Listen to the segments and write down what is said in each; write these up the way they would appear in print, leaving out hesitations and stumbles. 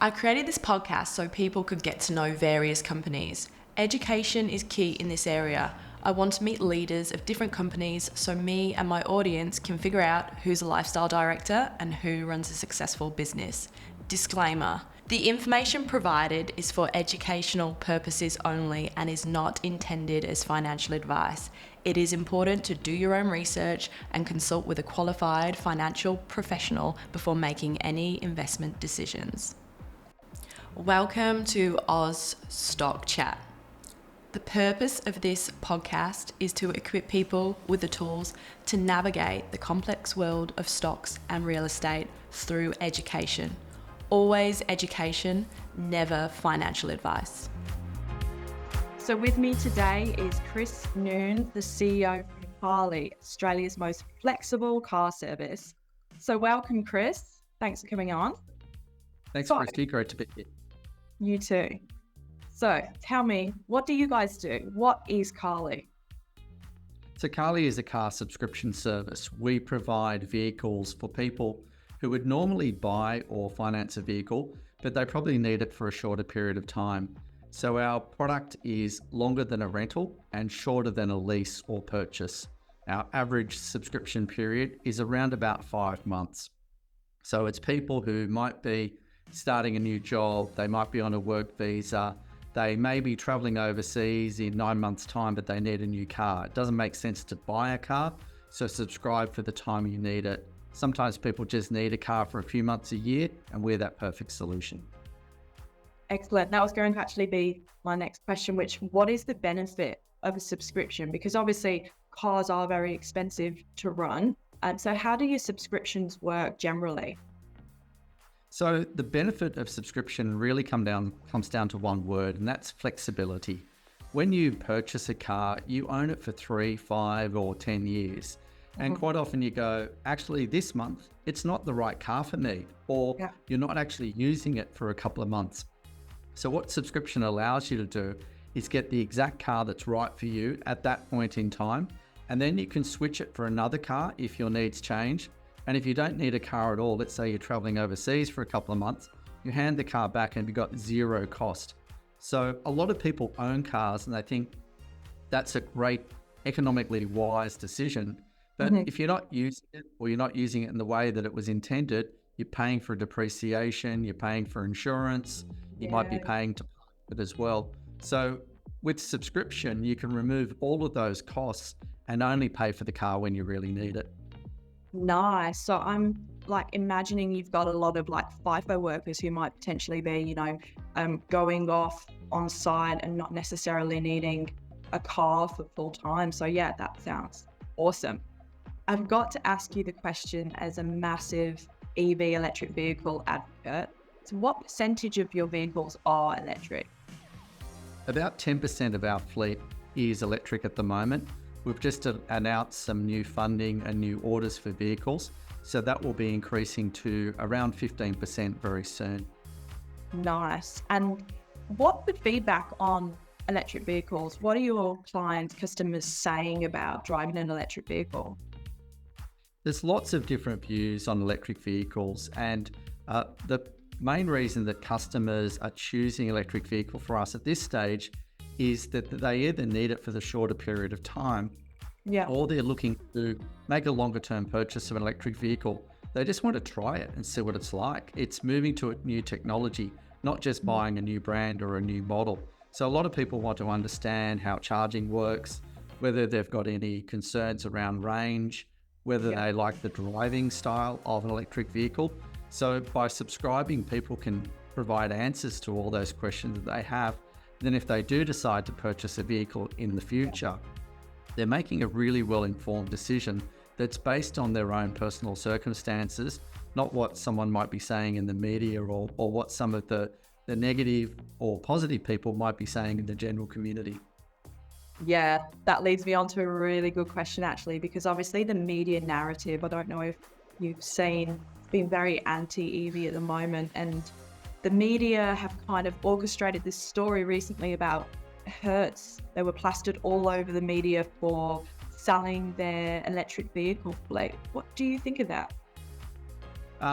I created this podcast so people could get to know various companies. Education is key in this area. I want to meet leaders of different companies so me and my audience can figure out who's a lifestyle director and who runs a successful business. Disclaimer: the information provided is for educational purposes only and is not intended as financial advice. It is important to do your own research and consult with a qualified financial professional before making any investment decisions. Welcome to Oz Stock Chat. The purpose of this podcast is to equip people with the tools to navigate the complex world of stocks and real estate through education. Always education, never financial advice. So with me today is Chris Noone, the CEO of Carly, Australia's most flexible car service. So welcome, Chris. Thanks for coming on. Thanks, Christy. Great to be here. You too. So tell me, what do you guys do? What is Carly? So Carly is a car subscription service. We provide vehicles for people who would normally buy or finance a vehicle, but they probably need it for a shorter period of time. So our product is longer than a rental and shorter than a lease or purchase. Our average subscription period is around about 5 months. So it's people who might be starting a new job, they might be on a work visa, they may be traveling overseas in 9 months' time, but they need a new car. It doesn't make sense to buy a car, so subscribe for the time you need it. Sometimes people just need a car for a few months a year, and we're that perfect solution. Excellent. That was going to actually be my next question, what is the benefit of a subscription? Because obviously cars are very expensive to run. So how do your subscriptions work generally? So the benefit of subscription really comes down to one word, and that's flexibility. When you purchase a car, you own it for 3, 5, or 10 years. And quite often you go, actually this month, it's not the right car for me, or you're not actually using it for a couple of months. So what subscription allows you to do is get the exact car that's right for you at that point in time. And then you can switch it for another car if your needs change. And if you don't need a car at all, let's say you're traveling overseas for a couple of months, you hand the car back and you've got zero cost. So a lot of people own cars and they think that's a great economically wise decision. But if you're not using it, or you're not using it in the way that it was intended, you're paying for depreciation, you're paying for insurance, you might be paying to park it as well. So with subscription, you can remove all of those costs and only pay for the car when you really need it. Nice. So I'm imagining you've got a lot of FIFO workers who might potentially be, going off on site and not necessarily needing a car for full time. So yeah, that sounds awesome. I've got to ask you the question as a massive EV electric vehicle advocate. So what percentage of your vehicles are electric? About 10% of our fleet is electric at the moment. We've just announced some new funding and new orders for vehicles. So that will be increasing to around 15% very soon. Nice. And what's the feedback on electric vehicles? What are your clients, customers saying about driving an electric vehicle? There's lots of different views on electric vehicles, and the main reason that customers are choosing electric vehicle for us at this stage is that they either need it for the shorter period of time, or they're looking to make a longer term purchase of an electric vehicle. They just want to try it and see what it's like. It's moving to a new technology, not just buying a new brand or a new model. So a lot of people want to understand how charging works, whether they've got any concerns around range, whether they like the driving style of an electric vehicle. So by subscribing, people can provide answers to all those questions that they have. Then if they do decide to purchase a vehicle in the future, they're making a really well-informed decision that's based on their own personal circumstances, not what someone might be saying in the media or what some of the negative or positive people might be saying in the general community. Yeah, that leads me on to a really good question actually, because obviously the media narrative, I don't know if you've seen, been very anti-EV at the moment, and the media have kind of orchestrated this story recently about Hertz. They were plastered all over the media for selling their electric vehicle fleet. What do you think of that?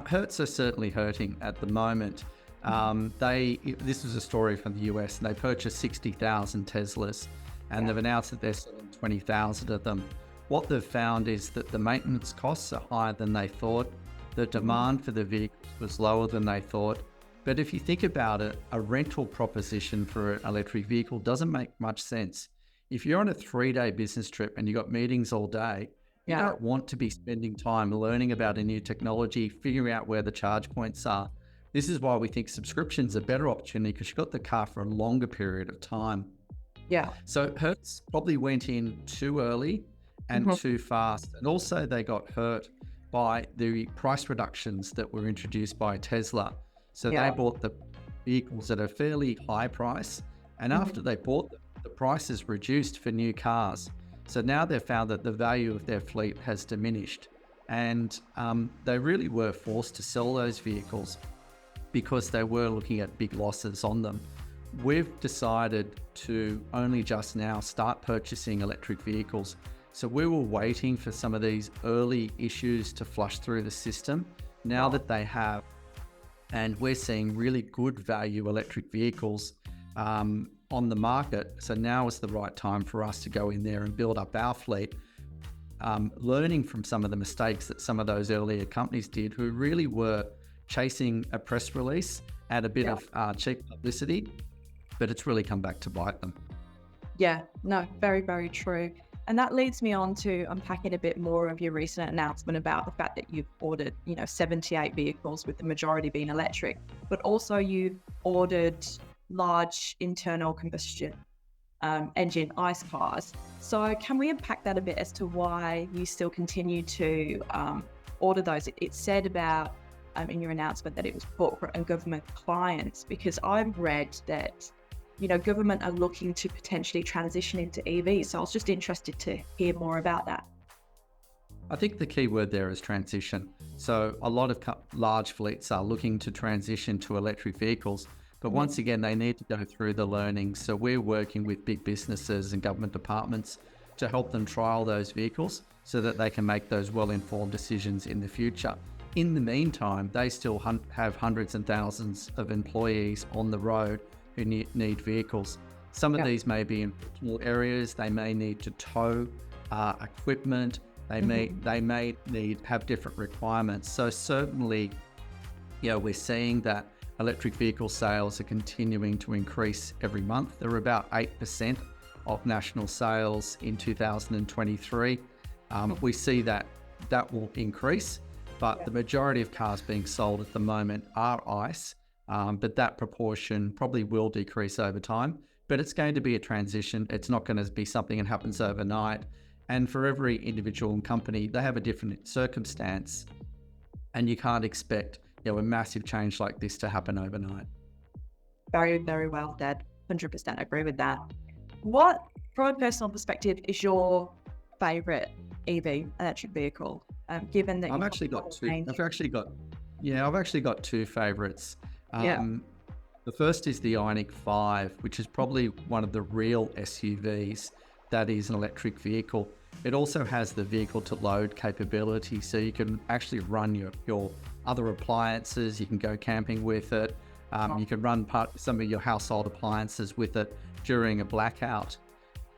Hertz are certainly hurting at the moment. This was a story from the US, and they purchased 60,000 Teslas, and they've announced that they're selling 20,000 of them. What they've found is that the maintenance costs are higher than they thought. The demand for the vehicles was lower than they thought. But if you think about it, a rental proposition for an electric vehicle doesn't make much sense. If you're on a 3-day business trip and you've got meetings all day, you don't want to be spending time learning about a new technology, figuring out where the charge points are. This is why we think subscription's a better opportunity, because you've got the car for a longer period of time. Yeah. So Hertz probably went in too early and too fast. And also they got hurt by the price reductions that were introduced by Tesla. So they bought the vehicles at a fairly high price. And after they bought them, the prices reduced for new cars. So now they've found that the value of their fleet has diminished. And they really were forced to sell those vehicles because they were looking at big losses on them. We've decided to only just now start purchasing electric vehicles. So we were waiting for some of these early issues to flush through the system. Now that they have, and we're seeing really good value electric vehicles on the market. So now is the right time for us to go in there and build up our fleet, learning from some of the mistakes that some of those earlier companies did, who really were chasing a press release at a bit of cheap publicity, but it's really come back to bite them. Yeah, no, very, very true. And that leads me on to unpacking a bit more of your recent announcement about the fact that you've ordered, 78 vehicles, with the majority being electric, but also you've ordered large internal combustion engine ICE cars. So can we unpack that a bit as to why you still continue to order those? It said about in your announcement that it was corporate and government clients, because I've read that government are looking to potentially transition into EVs. So I was just interested to hear more about that. I think the key word there is transition. So a lot of large fleets are looking to transition to electric vehicles, but once again, they need to go through the learning. So we're working with big businesses and government departments to help them trial those vehicles so that they can make those well-informed decisions in the future. In the meantime, they still have hundreds and thousands of employees on the road who need vehicles. Some of these may be in rural areas. They may need to tow equipment. They may have different requirements. So certainly, we're seeing that electric vehicle sales are continuing to increase every month. They're about 8% of national sales in 2023. We see that will increase, but the majority of cars being sold at the moment are ICE. But that proportion probably will decrease over time, but it's going to be a transition. It's not going to be something that happens overnight. And for every individual and company, they have a different circumstance, and you can't expect a massive change like this to happen overnight. Very, very well said. 100% agree with that. What, from a personal perspective, is your favorite EV electric vehicle? Given that I've actually got two. I've actually got two favorites. The first is the Ioniq 5, which is probably one of the real SUVs that is an electric vehicle. It also has the vehicle to load capability, so you can actually run your other appliances. You can go camping with it. You can run some of your household appliances with it during a blackout.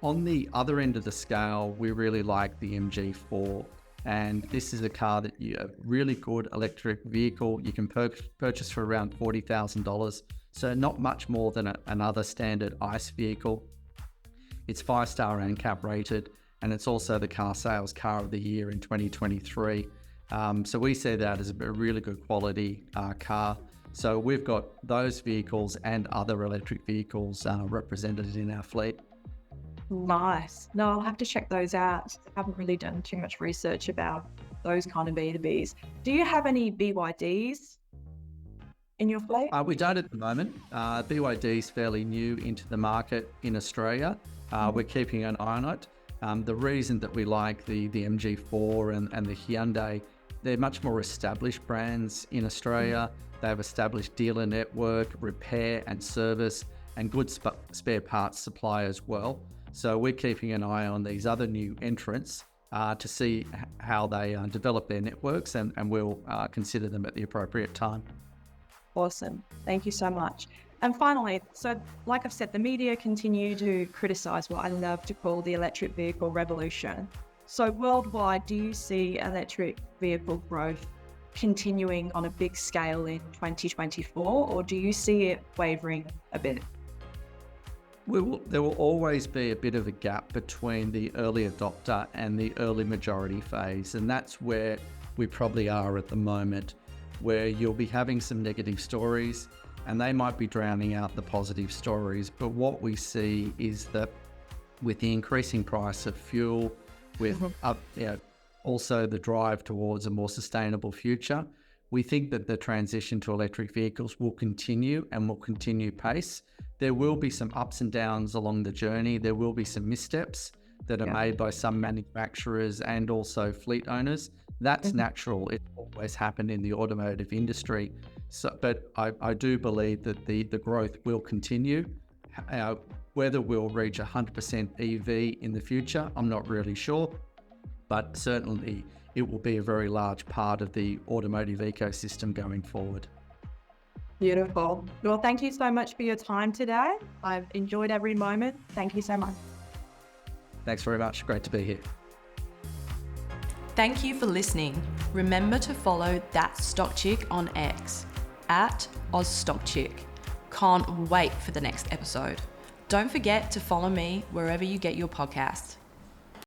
On the other end of the scale, we really like the MG4. And this is a car that a really good electric vehicle. You can purchase for around $40,000. So not much more than another standard ICE vehicle. It's 5-star ANCAP rated, and it's also the car sales car of the year in 2023. So we see that as a really good quality car. So we've got those vehicles and other electric vehicles represented in our fleet. Nice. No, I'll have to check those out. I haven't really done too much research about those kind of B2Bs. Do you have any BYDs in your fleet? We don't at the moment. BYD is fairly new into the market in Australia. We're keeping an eye on it. The reason that we like the MG4 and the Hyundai, they're much more established brands in Australia. They have established dealer network, repair and service, and good spare parts supply as well. So we're keeping an eye on these other new entrants to see how they develop their networks, and we'll consider them at the appropriate time. Awesome. Thank you so much. And finally, so like I've said, the media continue to criticize what I love to call the electric vehicle revolution. So worldwide, do you see electric vehicle growth continuing on a big scale in 2024, or do you see it wavering a bit? There will always be a bit of a gap between the early adopter and the early majority phase, and that's where we probably are at the moment, where you'll be having some negative stories and they might be drowning out the positive stories. But what we see is that with the increasing price of fuel, with also the drive towards a more sustainable future, we think that the transition to electric vehicles will continue and will continue pace. There will be some ups and downs along the journey. There will be some missteps that are made by some manufacturers and also fleet owners. That's natural. It always happened in the automotive industry. So, but I do believe that the growth will continue. Whether we'll reach 100% EV in the future, I'm not really sure, but certainly it will be a very large part of the automotive ecosystem going forward. Beautiful. Well, thank you so much for your time today. I've enjoyed every moment. Thank you so much. Thanks very much. Great to be here. Thank you for listening. Remember to follow That Stock Chick on X @OzStockChick. Can't wait for the next episode. Don't forget to follow me wherever you get your podcast.